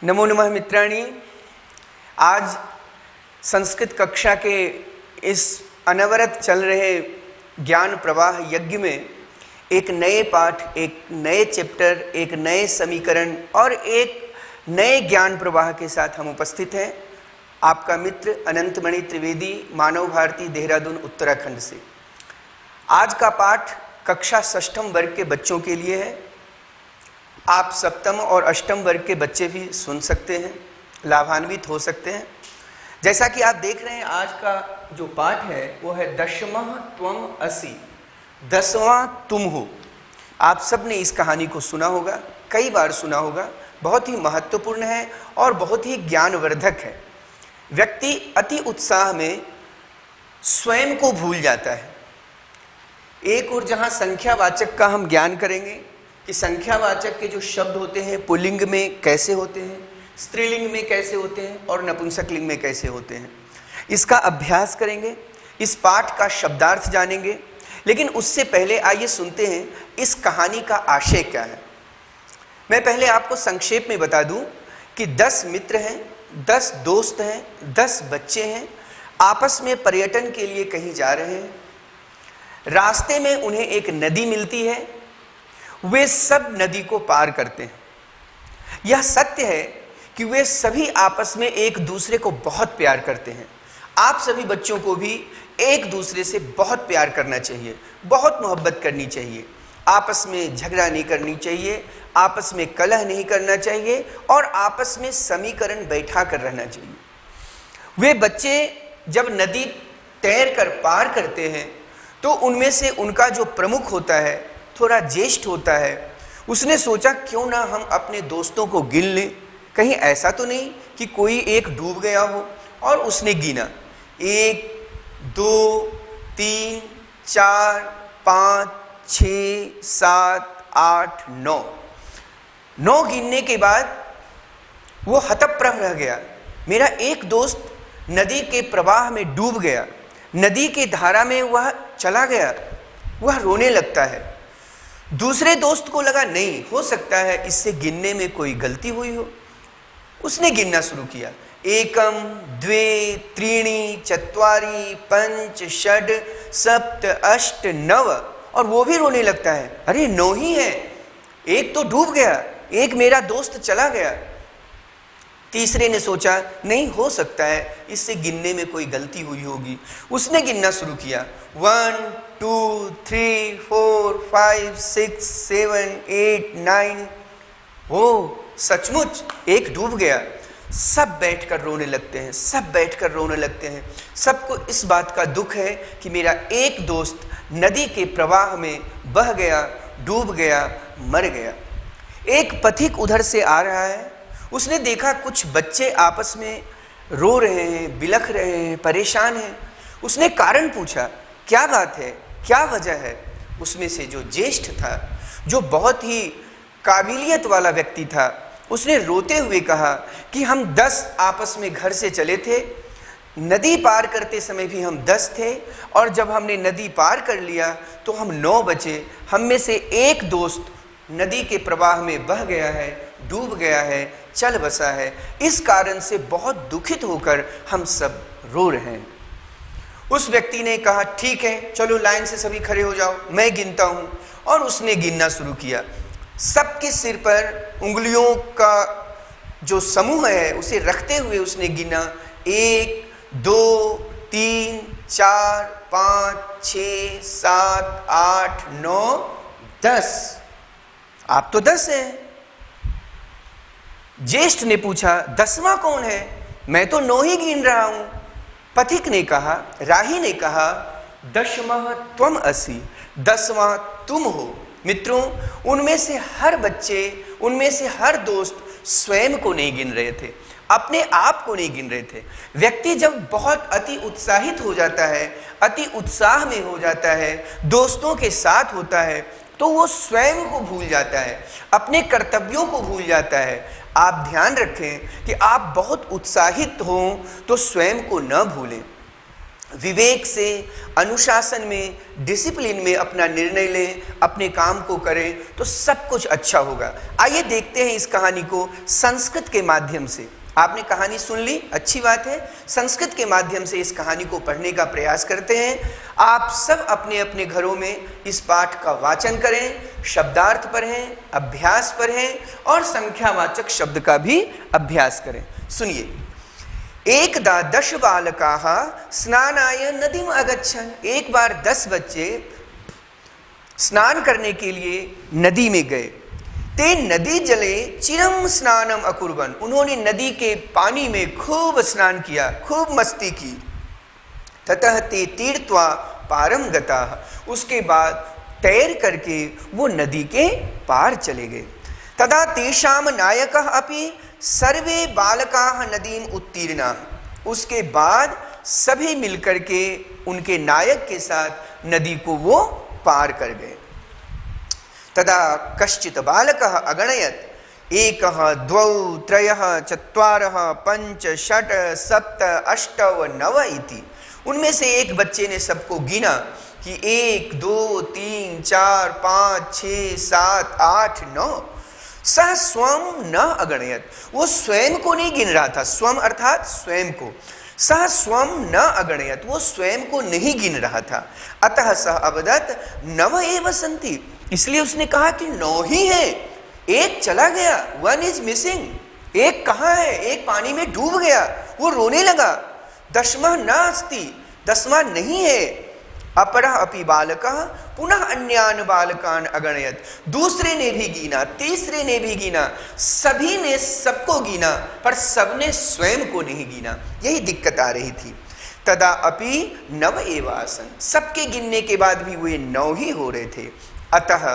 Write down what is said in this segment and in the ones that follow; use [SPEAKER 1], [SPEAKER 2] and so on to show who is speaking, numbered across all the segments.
[SPEAKER 1] नमो नमः मित्राणि। आज संस्कृत कक्षा के इस अनवरत चल रहे ज्ञान प्रवाह यज्ञ में एक नए पाठ, एक नए चैप्टर, एक नए समीकरण और एक नए ज्ञान प्रवाह के साथ हम उपस्थित हैं। आपका मित्र अनंतमणि त्रिवेदी, मानव भारती, देहरादून, उत्तराखंड से। आज का पाठ कक्षा षष्ठम वर्ग के बच्चों के लिए है। आप सप्तम और अष्टम वर्ग के बच्चे भी सुन सकते हैं, लाभान्वित हो सकते हैं। जैसा कि आप देख रहे हैं, आज का जो पाठ है वो है दशमः त्वम असि, 10वां तुम हो। आप सब ने इस कहानी को सुना होगा, कई बार सुना होगा। बहुत ही महत्वपूर्ण है और बहुत ही ज्ञानवर्धक है। व्यक्ति अति उत्साह में स्वयं को भूल जाता है। एक और जहाँ संख्यावाचक का हम ज्ञान करेंगे कि संख्यावाचक के जो शब्द होते हैं पुल्लिंग में कैसे होते हैं, स्त्रीलिंग में कैसे होते हैं और नपुंसकलिंग में कैसे होते हैं, इसका अभ्यास करेंगे। इस पाठ का शब्दार्थ जानेंगे। लेकिन उससे पहले आइए सुनते हैं इस कहानी का आशय क्या है। मैं पहले आपको संक्षेप में बता दूं कि 10 मित्र हैं, 10 दोस्त हैं, 10 बच्चे हैं। आपस में पर्यटन के लिए कहीं जा रहे हैं। रास्ते में उन्हें एक नदी मिलती है। वे सब नदी को पार करते हैं। यह सत्य है कि वे सभी आपस में एक दूसरे को बहुत प्यार करते हैं। आप सभी बच्चों को भी एक दूसरे से बहुत प्यार करना चाहिए, बहुत मोहब्बत करनी चाहिए। आपस में झगड़ा नहीं करनी चाहिए, आपस में कलह नहीं करना चाहिए और आपस में समीकरण बैठा कर रहना चाहिए। वे बच्चे जब नदी तैर कर पार करते हैं तो उनमें से उनका जो प्रमुख होता है, थोड़ा ज्येष्ठ होता है, उसने सोचा क्यों ना हम अपने दोस्तों को गिन लें। कहीं ऐसा तो नहीं कि कोई एक डूब गया हो। और उसने गिना 1 2 3 4 5 6 7 8 9। 9 गिनने के बाद वो हतप्रभ रह गया। मेरा एक दोस्त नदी के प्रवाह में डूब गया, नदी की धारा में वह चला गया। वह रोने लगता है। दूसरे दोस्त को लगा नहीं हो सकता है इससे गिनने में कोई गलती हुई हो। उसने गिनना शुरू किया 1 2 3 4 5 6 7 8 9 और वो भी रोने लगता है। अरे 9 ही है, एक तो डूब गया, एक मेरा दोस्त चला गया। तीसरे ने सोचा नहीं हो सकता है इससे गिनने में कोई गलती हुई होगी। उसने गिनना शुरू किया 1 2 3 4 5 6 7 8 9। ओ सचमुच एक डूब गया। सब बैठकर रोने लगते हैं, सब बैठकर रोने लगते हैं। सबको इस बात का दुख है कि मेरा एक दोस्त नदी के प्रवाह में बह गया, डूब गया, मर गया। एक पथिक उधर से आ रहा है। उसने देखा कुछ बच्चे आपस में रो रहे हैं, बिलख रहे हैं, परेशान हैं। उसने कारण पूछा क्या बात है, क्या वजह है। उसमें से जो ज्येष्ठ था, जो बहुत ही काबिलियत वाला व्यक्ति था, उसने रोते हुए कहा कि हम 10 आपस में घर से चले थे। नदी पार करते समय भी हम 10 थे और जब हमने नदी पार कर लिया तो हम 9 बचे। हम में से एक दोस्त नदी के प्रवाह में बह गया है, डूब गया है, चल बसा है। इस कारण से बहुत दुखित होकर हम सब रो रहे हैं। उस व्यक्ति ने कहा ठीक है, चलो लाइन से सभी खड़े हो जाओ, मैं गिनता हूँ। और उसने गिनना शुरू किया। सबके सिर पर उंगलियों का जो समूह है उसे रखते हुए उसने गिना 1 2 3 4 5 6 7 8 9 10। आप तो 10 हैं। ज्येष्ठ ने पूछा 10वां कौन है? मैं तो 9 ही गिन रहा हूं। पथिक ने कहा, राही ने कहा दशमः त्वम असि, 10वां तुम हो। मित्रों, उनमें से हर बच्चे, उनमें से हर दोस्त स्वयं को नहीं गिन रहे थे, अपने आप को नहीं गिन रहे थे। व्यक्ति जब बहुत अति उत्साहित हो जाता है, अति उत्साह में हो जाता है, दोस्तों के साथ होता है, तो वो स्वयं को भूल जाता है, अपने कर्तव्यों को भूल जाता है। आप ध्यान रखें कि आप बहुत उत्साहित हों तो स्वयं को न भूलें। विवेक से, अनुशासन में, डिसिप्लिन में अपना निर्णय लें, अपने काम को करें, तो सब कुछ अच्छा होगा। आइए देखते हैं इस कहानी को संस्कृत के माध्यम से। आपने कहानी सुन ली, अच्छी बात है। संस्कृत के माध्यम से इस कहानी को पढ़ने का प्रयास करते हैं। आप सब अपने अपने घरों में इस पाठ का वाचन करें, शब्दार्थ पढ़ें, अभ्यास पढ़ें और संख्यावाचक शब्द का भी अभ्यास करें। सुनिए। एकदा 10 बालकाः स्नानाय नदीम अगच्छन्। एक बार 10 बच्चे स्नान करने के लिए नदी में गए। ते नदी जले चिरम स्नानम अकुर्वन्। उन्होंने नदी के पानी में खूब स्नान किया, खूब मस्ती की। ततः ते तीर्त्वा पारम गताः। उसके बाद तैर करके वो नदी के पार चले गए। तदा तेषाम नायकः अपि सर्वे बालकाः नदीम उत्तीर्णा। उसके बाद सभी मिलकर के उनके नायक के साथ नदी को वो पार कर गए। तदा कश्चित् बालकः अगणयत् एकः द्वौ त्रयः चत्वारः पञ्च षट् सप्त अष्ट नव इति। उनमें से एक बच्चे ने सबको गिना कि 1 2 3 4 5 6 7 8 9। सह स्वम न अगणयत। वो स्वयं को नहीं गिन रहा था। स्वम अर्थात स्वयं को। सह स्वम न अगणयत। वो स्वयं को नहीं गिन रहा था। अतः सह अवदत् नव एव सन्ति। इसलिए उसने कहा कि 9 ही है, एक चला गया, 1 इज मिसिंग। एक कहाँ है? एक पानी में डूब गया। वो रोने लगा। 10वां न अस्ति, 10वां नहीं है। अपरः अपि बालकः पुनः अन्यान बालकान अगणयत। दूसरे ने भी गिना, तीसरे ने भी गिना, सभी ने सबको गिना, पर सबने स्वयं को नहीं गिना। यही दिक्कत आ रही थी। तदा अपि नव एव आसन। सबके गिनने के बाद भी वे 9 ही हो रहे थे। अतः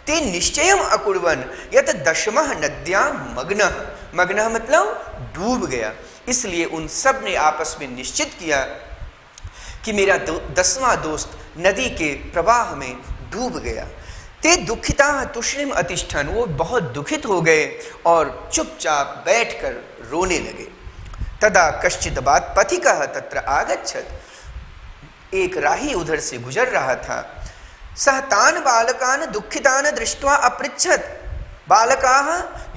[SPEAKER 1] ते निश्चयम अकुर्वन् यत 10मः नद्यां मग्नः। मग्नः मतलब डूब गया। इसलिए उन सब ने आपस में निश्चित किया कि मेरा 10वां दोस्त नदी के प्रवाह में डूब गया। ते दुखिताः तुष्णीम अतिष्ठन्। वो बहुत दुखित हो गए और चुपचाप बैठकर रोने लगे। तदा कश्चित् बात पथिकः तत्र आगच्छत्। एक राही उधर से गुजर रहा था। सः तान् बालकान् दुःखितान् दृष्ट्वा अपृच्छत् बालकाः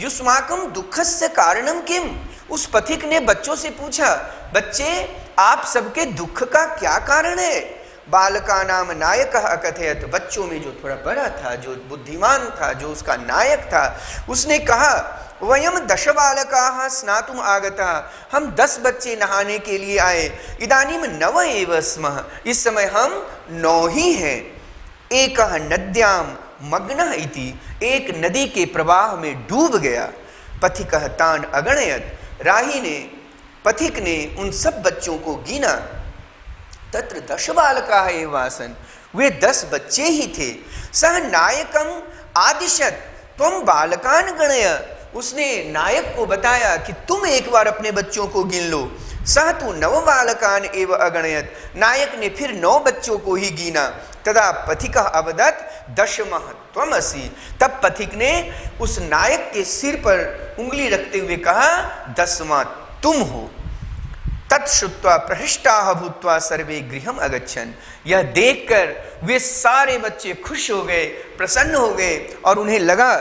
[SPEAKER 1] युष्माकं दुःखस्य कारणं किम्। उस पथिक ने बच्चों से पूछा, बच्चे आप सबके दुख का क्या कारण है? बालकानाम नायकः अकथयत्। बच्चों में जो थोड़ा बड़ा था, जो बुद्धिमान था, जो उसका नायक था, उसने कहा वयम 10 बालकाः स्नातुम आगताः। हम 10 बच्चे नहाने के लिए आए। इदानीम 9 एव स्मः। इस समय हम 9 ही हैं। एकः नद्यां मग्नः इति। एक नदी के प्रवाह में डूब गया। पथिकः तान् अगणयत्। राही ने, पथिक ने उन सब बच्चों को गिना। तत्र 10 बालकाः एव आसन्। वे 10 बच्चे ही थे। सः नायकम् आदिशत् त्वं बालकान् गणय। उसने नायक को बताया कि तुम एक बार अपने बच्चों को गिन लो। सः तु 9 बालकान् एव अगणयत्। नायक ने फिर 9 बच्चों को ही गिना। तदा पथिकः अवदत् 10मः त्वमसि। तब पथिक ने उस नायक के सिर पर उंगली रखते हुए कहा, 10वां तुम हो। तत्श्रुत्वा प्रहृष्टाः भूत्वा सर्वे गृहम् अगच्छन्। यह देखकर वे सारे बच्चे खुश हो गए, प्रसन्न हो गए और उन्हें लगा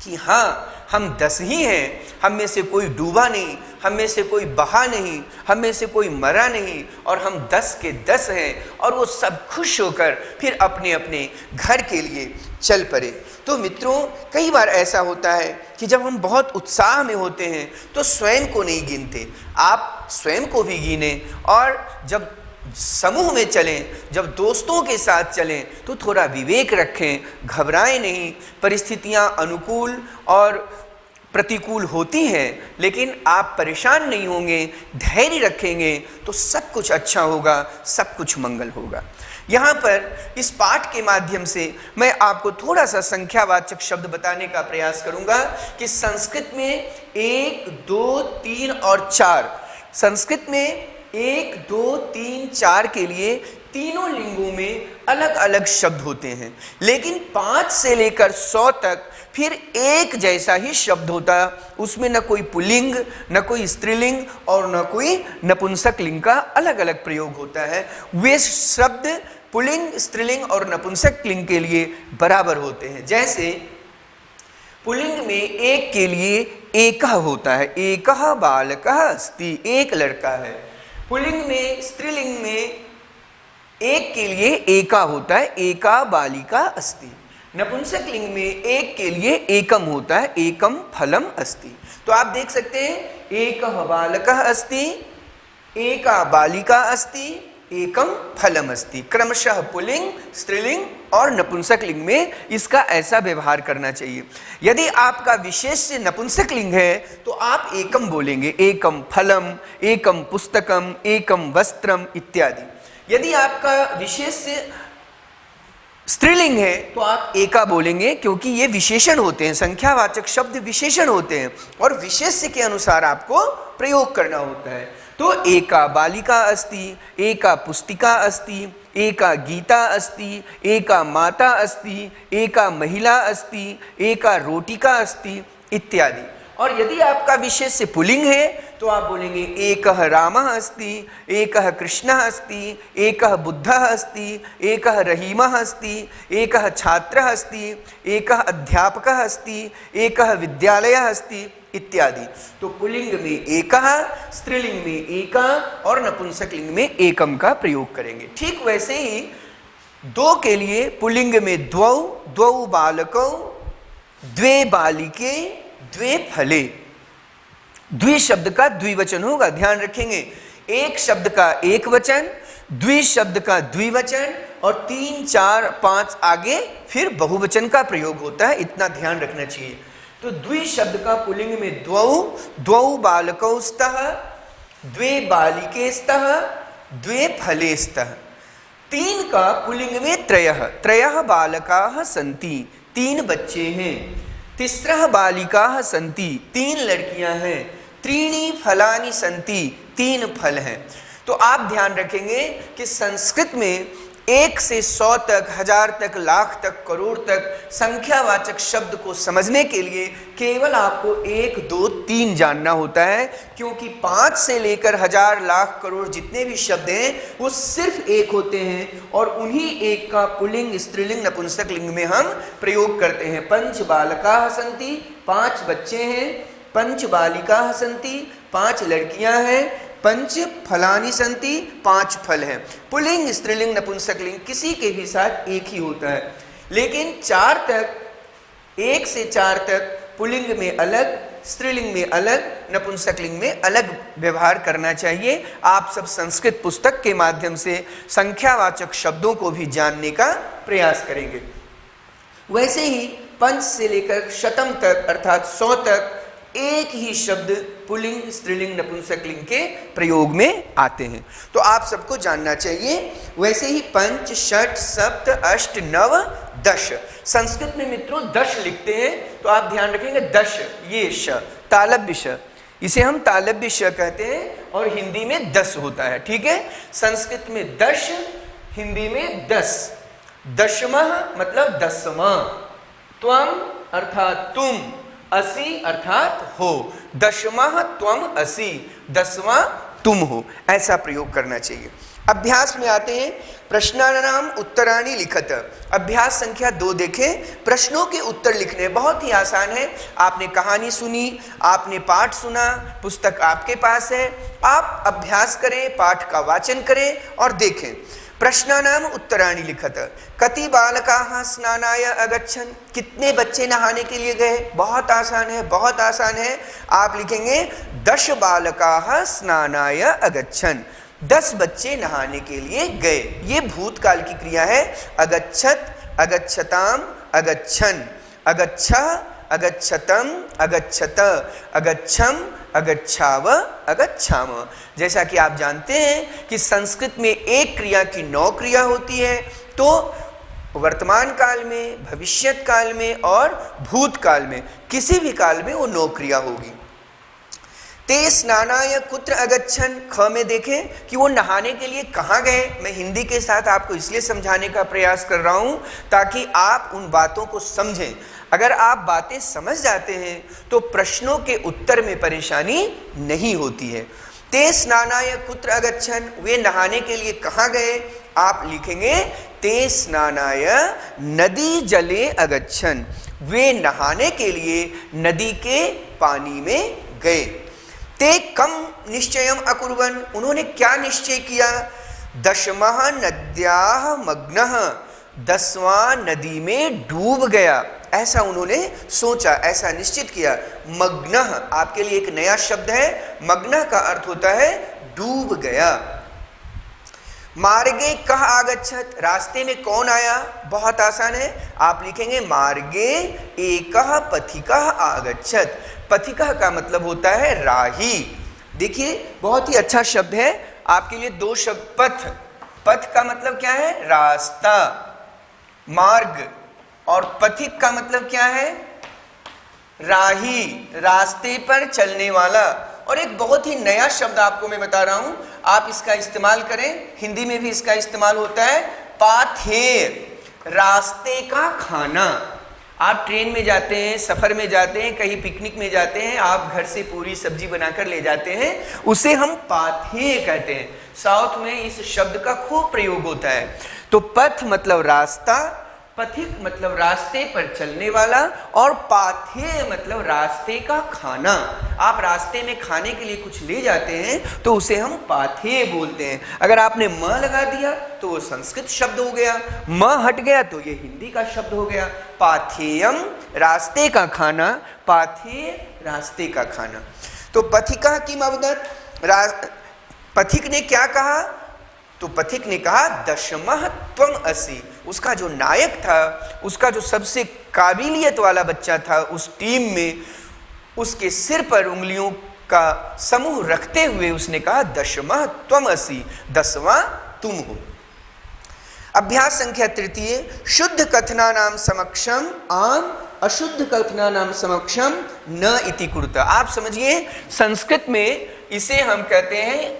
[SPEAKER 1] कि हाँ, हम 10 ही हैं। हम में से कोई डूबा नहीं, हम में से कोई बहा नहीं, हम में से कोई मरा नहीं, और हम 10 के 10 हैं। और वो सब खुश होकर फिर अपने अपने घर के लिए चल पड़े। तो मित्रों, कई बार ऐसा होता है कि जब हम बहुत उत्साह में होते हैं तो स्वयं को नहीं गिनते। आप स्वयं को भी गिने, और जब समूह में चलें, जब दोस्तों के साथ चलें तो थोड़ा विवेक रखें, घबराएं नहीं। परिस्थितियां अनुकूल और प्रतिकूल होती हैं, लेकिन आप परेशान नहीं होंगे, धैर्य रखेंगे तो सब कुछ अच्छा होगा, सब कुछ मंगल होगा। यहाँ पर इस पाठ के माध्यम से मैं आपको थोड़ा सा संख्यावाचक शब्द बताने का प्रयास करूँगा कि संस्कृत में 1 2 3 और 4, संस्कृत में 1 2 3 4 के लिए तीनों लिंगों में अलग अलग शब्द होते हैं, लेकिन 5 से लेकर 100 तक फिर एक जैसा ही शब्द होता है, उसमें न कोई पुल्लिंग, न कोई स्त्रीलिंग और न कोई नपुंसक लिंग का अलग अलग प्रयोग होता है। वे शब्द पुल्लिंग, स्त्रीलिंग और नपुंसक लिंग के लिए बराबर होते हैं। जैसे पुल्लिंग में एक के लिए एकः होता है, एकः बालकः अस्ति, एक लड़का है। पुल्लिंग में, स्त्रीलिंग में एक के लिए एका होता है, एका बालिका अस्ति। नपुंसक लिंग में एक के लिए एकम होता है, एकम फलम अस्ति। तो आप देख सकते हैं एकः बालकः अस्ति, एका बालिका अस्ति, एकम फलम अस्ति। क्रमशः पुल्लिंग, स्त्रीलिंग और नपुंसक लिंग में इसका ऐसा व्यवहार करना चाहिए। यदि आपका विशेष नपुंसक लिंग है तो आप एकम बोलेंगे, एकम फलम, एकम पुस्तकम, एकम वस्त्रम इत्यादि। यदि आपका विशेष स्त्रीलिंग है तो आप एका बोलेंगे, क्योंकि ये विशेषण होते हैं, संख्यावाचक शब्द विशेषण होते हैं और विशेष्य के अनुसार आपको प्रयोग करना होता है। तो एका बालिका अस्ति, एका पुस्तिका अस्ति, एका गीता अस्ति, एका माता अस्ति, एका महिला अस्ति, एका रोटिका अस्ति इत्यादि। और यदि आपका विशेष्य पुल्लिंग है तो आप बोलेंगे एकः रामः अस्ति, एकः कृष्णः अस्ति, एकः बुद्धः अस्ति, एकः रहीमः अस्ति, एकः छात्रः अस्ति, एकः अध्यापकः अस्ति, एकः विद्यालयः अस्ति इत्यादि। तो पुल्लिंग में एकः, स्त्रीलिंग में एका और नपुंसक लिंग में एकम का प्रयोग करेंगे। ठीक वैसे ही दो के लिए पुल्लिंग में द्वौ, द्वौ बालकौ, द्वे बालिके, द्वे फले। द्वि शब्द का द्विवचन होगा, ध्यान रखेंगे। एक शब्द का एक वचन, द्वि शब्द का द्विवचन और 3, 4, 5 आगे फिर बहुवचन का प्रयोग होता है, इतना ध्यान रखना चाहिए। तो द्वि शब्द का पुल्लिंग में द्वौ, द्वौ बालकौ स्तः, द्वे बालिके स्तः, द्वे फले स्तः। तीन का पुल्लिंग में त्रयः, त्रयः बालकाः सन्ति, 3 बच्चे हैं। तिस्रः बालिकाः सन्ति, 3 लड़कियां हैं। त्रीणि फलानि सन्ति, 3 फल हैं। तो आप ध्यान रखेंगे कि संस्कृत में 1 से 100 तक, 1000 तक, लाख तक, करोड़ तक संख्यावाचक शब्द को समझने के लिए केवल आपको 1, 2, 3 जानना होता है, क्योंकि 5 से लेकर 1000, लाख, करोड़ जितने भी शब्द हैं वो सिर्फ एक होते हैं और उन्हीं एक का पुल्लिंग, स्त्रीलिंग, नपुंसक लिंग में हम प्रयोग करते हैं। पंच बालकाः सन्ति, 5 बच्चे हैं। पंच बालिकाः सन्ति, 5 लड़कियां हैं। पंच फलानि सन्ति, 5 फल हैं। पुल्लिंग, स्त्रीलिंग, नपुंसक लिंग किसी के भी साथ एक ही होता है, लेकिन 4 तक, 1 से 4 तक पुल्लिंग में अलग, स्त्रीलिंग में अलग, नपुंसक लिंग में अलग व्यवहार करना चाहिए। आप सब संस्कृत पुस्तक के माध्यम से संख्यावाचक शब्दों को भी जानने का प्रयास करेंगे। वैसे ही 5 से लेकर शतम तक अर्थात 100 तक एक ही शब्द पुल्लिंग, स्त्रीलिंग, नपुंसक लिंग के प्रयोग में आते हैं, तो आप सबको जानना चाहिए। वैसे ही 5, 6, 7, 8, 9, 10 संस्कृत में मित्रों 10 लिखते हैं, तो आप ध्यान रखेंगे 10 ये श, तालव्य श, इसे हम तालव्य श कहते हैं और हिंदी में 10 होता है। ठीक है, संस्कृत में 10, हिंदी में 10। दशमः मतलब 10वां, त्वम अर्थात तुम, असि अर्थात हो। दशमः त्वम असि, 10वां तुम हो, ऐसा प्रयोग करना चाहिए। अभ्यास में आते हैं। प्रश्नानाम उत्तराणि लिखत। अभ्यास संख्या 2 देखें। प्रश्नों के उत्तर लिखने बहुत ही आसान है। आपने कहानी सुनी, आपने पाठ सुना, पुस्तक आपके पास है, आप अभ्यास करें, पाठ का वाचन करें और देखें। प्रश्नानाम उत्तराणि लिखत। कति बालकाः स्नानाय अगच्छन्, कितने बच्चे नहाने के लिए गए। बहुत आसान है, बहुत आसान है। आप लिखेंगे 10 बालकाः स्नानाय अगच्छन्, 10 बच्चे नहाने के लिए गए। ये भूतकाल की क्रिया है। अगच्छत, अगच्छताम, अगच्छन्, अगच्छः, अगच्छतम, अगच्छत, अगच्छम, अगच्छाव, अगच्छाम। जैसा कि आप जानते हैं कि संस्कृत में एक क्रिया की 9 क्रिया होती है, तो वर्तमान काल में, भविष्यत काल में और भूतकाल में किसी भी काल में वो 9 क्रिया होगी। ते स्नानाय कुत्र अगच्छन, ख में देखें कि वो नहाने के लिए कहाँ गए। मैं हिंदी के साथ आपको इसलिए समझाने का प्रयास कर रहा हूँ ताकि आप उन बातों को समझें। अगर आप बातें समझ जाते हैं तो प्रश्नों के उत्तर में परेशानी नहीं होती है। ते स्नानाय कुत्र अगच्छन, वे नहाने के लिए कहाँ गए। आप लिखेंगे ते स्नानाय नदी जले अगच्छन, वे नहाने के लिए नदी के पानी में गए। ते कम निश्चयम अकुर्वन्, उन्होंने क्या निश्चय किया। दशमः नद्याः मग्नः, 10वां नदी में डूब गया, ऐसा उन्होंने सोचा, ऐसा निश्चित किया। मग्नः आपके लिए एक नया शब्द है। मग्नः का अर्थ होता है डूब गया। मार्गे कह आगच्छत, रास्ते में कौन आया। बहुत आसान है, आप लिखेंगे मार्गे एकः पथिकः आगच्छत। पथिकः का मतलब होता है राही। देखिए बहुत ही अच्छा शब्द है आपके लिए, दो शब्द। पथ, पथ का मतलब क्या है, रास्ता, मार्ग, और पथिक का मतलब क्या है, राही, रास्ते पर चलने वाला। और एक बहुत ही नया शब्द आपको मैं बता रहा हूं, आप इसका इस्तेमाल करें, हिंदी में भी इसका इस्तेमाल होता है, पाथेय, रास्ते का खाना। आप ट्रेन में जाते हैं, सफर में जाते हैं, कहीं पिकनिक में जाते हैं, आप घर से पूरी सब्जी बनाकर ले जाते हैं, उसे हम पाथेय कहते हैं। साउथ में इस शब्द का खूब प्रयोग होता है। तो पथ मतलब रास्ता, पथिक मतलब रास्ते पर चलने वाला, और पाथेय मतलब रास्ते का खाना। आप रास्ते में खाने के लिए कुछ ले जाते हैं तो उसे हम पाथेय बोलते हैं। अगर आपने म लगा दिया तो वो संस्कृत शब्द हो गया, म हट गया तो ये हिंदी का शब्द हो गया। पाथेयम रास्ते का खाना, पाथेय रास्ते का खाना। तो पथिका किम अवदत्, पथिक ने क्या कहा, तो पथिक ने कहा दशमः त्वम असि, उसका जो नायक था, उसका जो सबसे काबिलियत वाला बच्चा था उस टीम में, उसके सिर पर उंगलियों का समूह रखते हुए उसने कहा दशमः त्वम असि, 10वां तुम हो। अभ्यास संख्या 3, शुद्ध कथनानाम समक्षम आम, अशुद्ध कथनानाम समक्षम न इति कुरुता। आप समझिए संस्कृत में इसे हम कहते हैं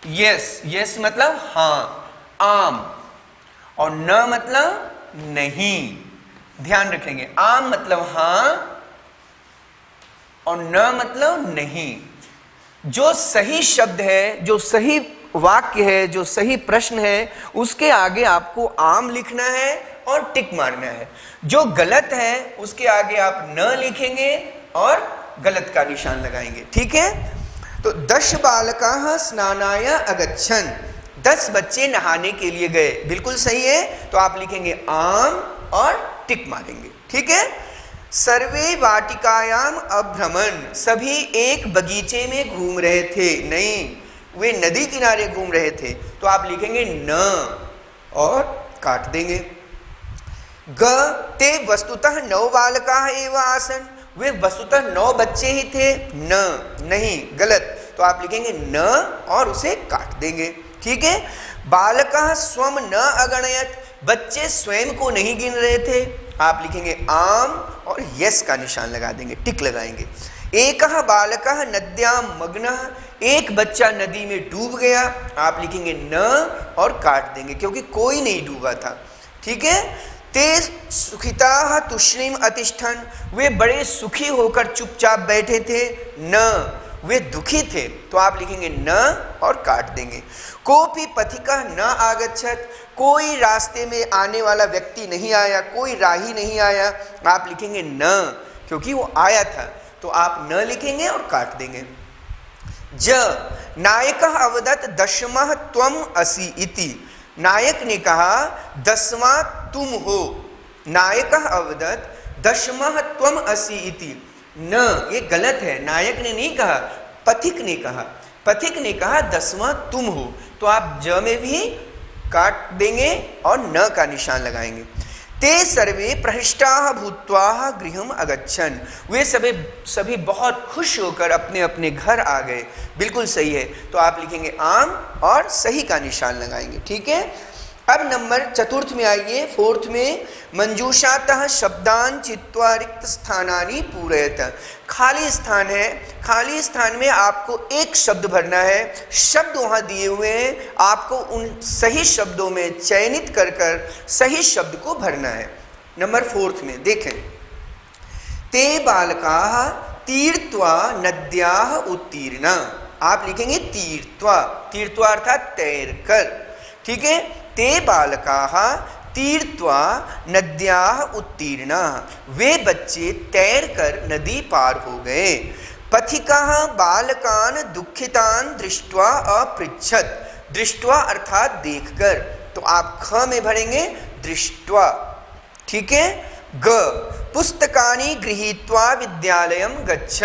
[SPEAKER 1] यस, यस मतलब हाँ, आम, और न मतलब नहीं। ध्यान रखेंगे, आम मतलब हाँ और न मतलब नहीं। जो सही शब्द है, जो सही वाक्य है, जो सही प्रश्न है, उसके आगे आपको आम लिखना है और टिक मारना है। जो गलत है उसके आगे आप न लिखेंगे और गलत का निशान लगाएंगे। ठीक है, तो 10 बालकाः स्नानाय अगच्छन्, 10 बच्चे नहाने के लिए गए, बिल्कुल सही है। तो आप लिखेंगे आम और टिक मारेंगे। ठीक है, सर्वे वाटिकायाम अभ्रमन्, सभी एक बगीचे में घूम रहे थे, नहीं वे नदी किनारे घूम रहे थे, तो आप लिखेंगे न और काट देंगे। ग ते वस्तुतः 9 बालकाः एव आसन्, वे वस्तुतः 9 बच्चे ही थे, न नहीं, गलत, तो आप लिखेंगे न और उसे काट देंगे। ठीक है, बालकः स्वम न अगणयत्, बच्चे स्वयं को नहीं गिन रहे थे, आप लिखेंगे आम और यस का निशान लगा देंगे, टिक लगाएंगे। एकः बालकः नद्यां मग्नः, एक बच्चा नदी में डूब गया, आप लिखेंगे न और काट देंगे क्योंकि कोई नहीं डूबा था। ठीक है, ते सुखिताः तुष्णीम अतिष्ठन्, वे बड़े सुखी होकर चुपचाप बैठे थे, न वे दुखी थे, तो आप लिखेंगे न और काट देंगे। कोपि पथिकः न आगच्छत्, कोई रास्ते में आने वाला व्यक्ति नहीं आया, कोई राही नहीं आया, आप लिखेंगे न क्योंकि वो आया था, तो आप न लिखेंगे और काट देंगे। ज नायकः अवदत् दशमः त्वम असि इति, नायक ने कहा 10वां तुम हो। नायकः अवदत् दशमः त्वम असि इति, न ये गलत है, नायक ने नहीं कहा, पथिक ने कहा, पथिक ने कहा 10वां तुम हो, तो आप ज में भी काट देंगे और न का निशान लगाएंगे। ते सर्वे प्रहृष्टाः भूत्वा गृहम् अगच्छन्, वे सभी बहुत खुश होकर अपने अपने घर आ गए, बिल्कुल सही है, तो आप लिखेंगे आम और सही का निशान लगाएंगे। ठीक है, अब नंबर चतुर्थ में आइए, फोर्थ में, मंजूषातः शब्दान चित्वा रिक्त स्थानानि पूरयत। खाली स्थान है, खाली स्थान में आपको एक शब्द भरना है। शब्द वहां दिए हुए हैं, आपको उन सही शब्दों में चयनित कर कर सही शब्द को भरना है। नंबर फोर्थ में देखें, ते बालकाः तीर्त्वा नद्याः उत्तीर्णा। आप लिखेंगे तीर्त्वा, तीर्त्वा अर्थात तैर कर, ठीक है। ते बालकाः तीर्त्वा नद्याः उत्तीर्णा, वे बच्चे तैर कर नदी पार हो गए। पथिकः बालकान् दुखितान् दृष्ट्वा अपृच्छत्, दृष्ट्वा अर्थात देखकर, तो आप ख में भरेंगे दृष्ट्वा, ठीक है। ग पुस्तकानि गृहीत्वा विद्यालयं गच्छ,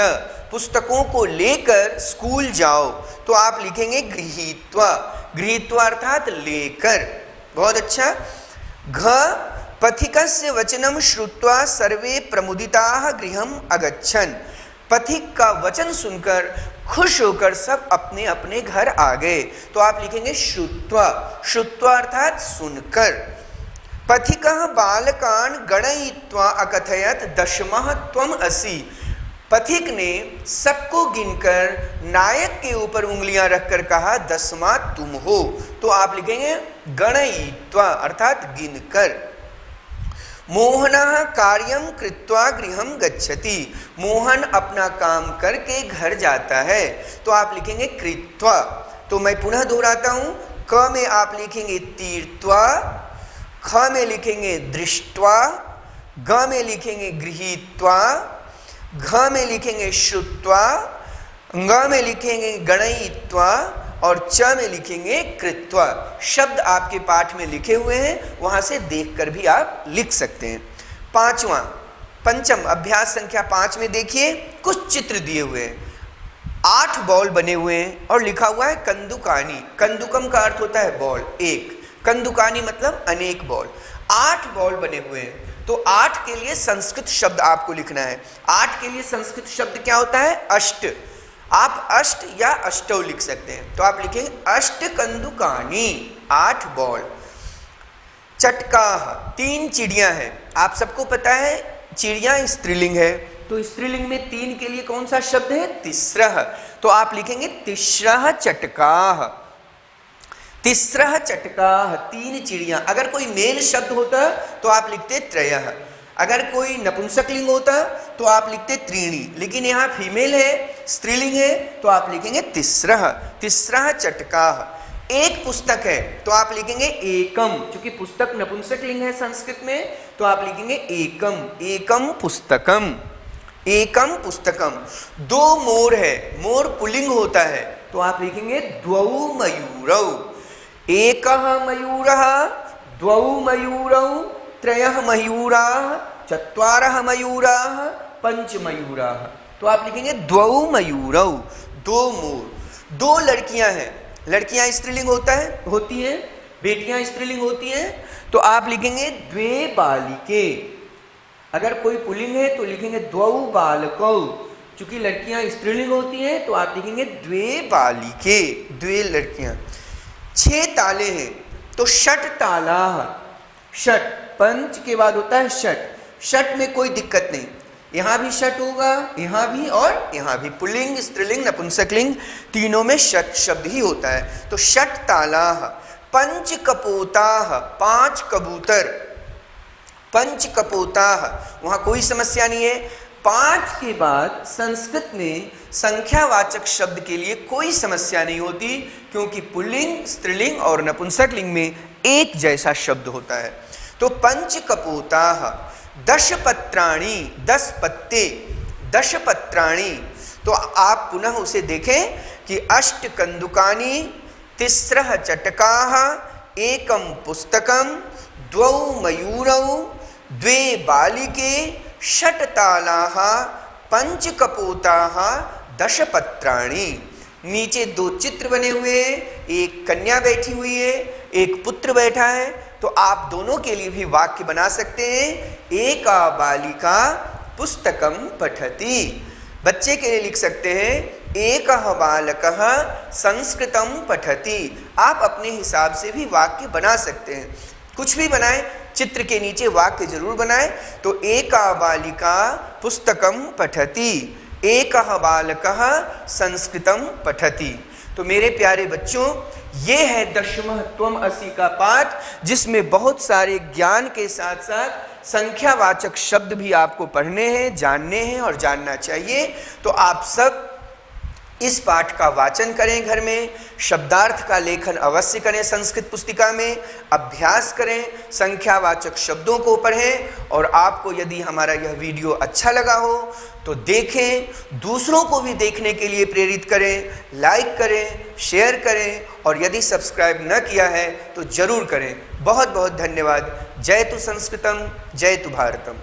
[SPEAKER 1] पुस्तकों को लेकर स्कूल जाओ, तो आप लिखेंगे गृहीत्वा, गृहीत्वा अर्थात लेकर, बहुत अच्छा। घ पथिकस्य वचनं श्रुत्वा सर्वे प्रमुदिताः गृहम् अगच्छन्, पथिक का वचन सुनकर खुश होकर सब अपने अपने घर आ गए, तो आप लिखेंगे श्रुत्वा, श्रुत्वा अर्थात सुनकर। पथिकः बालकान् गणयित्वा अकथयत् दशमः त्वम् असि, पथिक ने सबको गिनकर नायक के ऊपर उंगलियां रखकर कहा 10वां तुम हो, तो आप लिखेंगे गणयित्वा अर्थात गिनकर। मोहनः कार्यं कृत्वा गृहं गच्छति, मोहन अपना काम करके घर जाता है, तो आप लिखेंगे कृत्वा। तो मैं पुनः दोहराता हूं, क में आप लिखेंगे तीर्त्वा, ख में लिखेंगे दृष्ट्वा, ग में लिखेंगे गृहीत्वा, घ में लिखेंगे श्रुत्वा, ङ में लिखेंगे गणयित्वा और च में लिखेंगे कृत्वा। शब्द आपके पाठ में लिखे हुए हैं, वहां से देखकर भी आप लिख सकते हैं। पंचम अभ्यास संख्या 5 में देखिए, कुछ चित्र दिए हुए हैं, 8 बॉल बने हुए हैं और लिखा हुआ है कंदुकानी। कंदुकम का अर्थ होता है बॉल, एक, कंदुकानी मतलब अनेक बॉल। 8 बॉल बने हुए हैं, तो 8 के लिए संस्कृत शब्द आपको लिखना है। 8 के लिए संस्कृत शब्द क्या होता है? अष्ट। आप अष्ट या अष्टौ लिख सकते हैं, तो आप लिखेंगे अष्ट कंदुकानी, 8 बॉल। चटकाह, 3 चिड़ियां हैं। आप सबको पता है चिड़िया स्त्रीलिंग है, तो स्त्रीलिंग में 3 के लिए कौन सा शब्द है? तिस्रः, तो आप लिखेंगे तिस्रः चटकाह, तिस्रः चटकाह, 3 चिड़ियां। अगर कोई मेल शब्द होता तो आप लिखते त्रयः, अगर कोई नपुंसकलिंग होता तो आप लिखते त्रीणि, लेकिन यहाँ फीमेल है, स्त्रीलिंग है, तो आप लिखेंगे तिस्रः, तिस्रः चटकाह। एक पुस्तक है तो आप लिखेंगे एकम, क्योंकि पुस्तक नपुंसकलिंग है संस्कृत में, तो आप लिखेंगे एकम, एकम पुस्तकम, एकम पुस्तकम। 2 मोर है, मोर पुल्लिंग होता है, तो आप लिखेंगे द्वौ मयूरौ, एकः मयूरः, द्वौ मयूरौ, त्रयः मयूराः, चत्वारः मयूराः, पंच मयूराः, तो आप लिखेंगे द्वौ मयूरौ, 2 मोर। 2 लड़कियां हैं, लड़कियां स्त्रीलिंग होती हैं, बेटियां स्त्रीलिंग होती हैं, तो आप लिखेंगे द्वे बालिके। अगर कोई पुल्लिंग है तो लिखेंगे द्वौ बालकौ, चूंकि लड़कियां स्त्रीलिंग होती हैं तो आप लिखेंगे द्वे बालिके, 2 लड़कियां। 6 ताले हैं तो षट तालाः, षट पंच के बाद होता है षट, षट में कोई दिक्कत नहीं, यहाँ भी षट होगा, यहाँ भी और यहाँ भी, पुल्लिंग स्त्रीलिंग नपुंसकलिंग तीनों में षट शब्द ही होता है, तो षट तालाः। पंच कपोताः, 5 कबूतर, पंच कपोताः, वहाँ कोई समस्या नहीं है। 5 के बाद संस्कृत में संख्यावाचक शब्द के लिए कोई समस्या नहीं होती, क्योंकि पुल्लिंग स्त्रीलिंग और नपुंसकलिंग में एक जैसा शब्द होता है। तो पंच कपोताः। 10 पत्राणि, 10 पत्ते, 10 पत्राणि, तो आप पुनः उसे देखें कि अष्ट कंदुकानि, तिस्रः चटकाः, एकम पुस्तकम, द्वौ मयूरौ, 2 बालिके, षट तालाः, पंच कपोताः, 10 पत्राणि। नीचे 2 चित्र बने हुए हैं, एक कन्या बैठी हुई है, एक पुत्र बैठा है, तो आप दोनों के लिए भी वाक्य बना सकते हैं। एका बालिका पुस्तकम पठति, बच्चे के लिए लिख सकते हैं एकः बालकः संस्कृतं पठति। आप अपने हिसाब से भी वाक्य बना सकते हैं, कुछ भी बनाएं, चित्र के नीचे वाक्य जरूर बनाएं। तो एका बालिका पुस्तकं पठति, एकः बालकः संस्कृतं पठति। तो मेरे प्यारे बच्चों, ये है दशमः त्वम् असि का पाठ, जिसमें बहुत सारे ज्ञान के साथ साथ संख्यावाचक शब्द भी आपको पढ़ने हैं, जानने हैं और जानना चाहिए। तो आप सब इस पाठ का वाचन करें, घर में शब्दार्थ का लेखन अवश्य करें, संस्कृत पुस्तिका में अभ्यास करें, संख्यावाचक शब्दों को पढ़ें। और आपको यदि हमारा यह वीडियो अच्छा लगा हो तो देखें, दूसरों को भी देखने के लिए प्रेरित करें, लाइक करें, शेयर करें और यदि सब्सक्राइब न किया है तो जरूर करें। बहुत बहुत धन्यवाद। जय तु संस्कृतम, जय तु भारतम।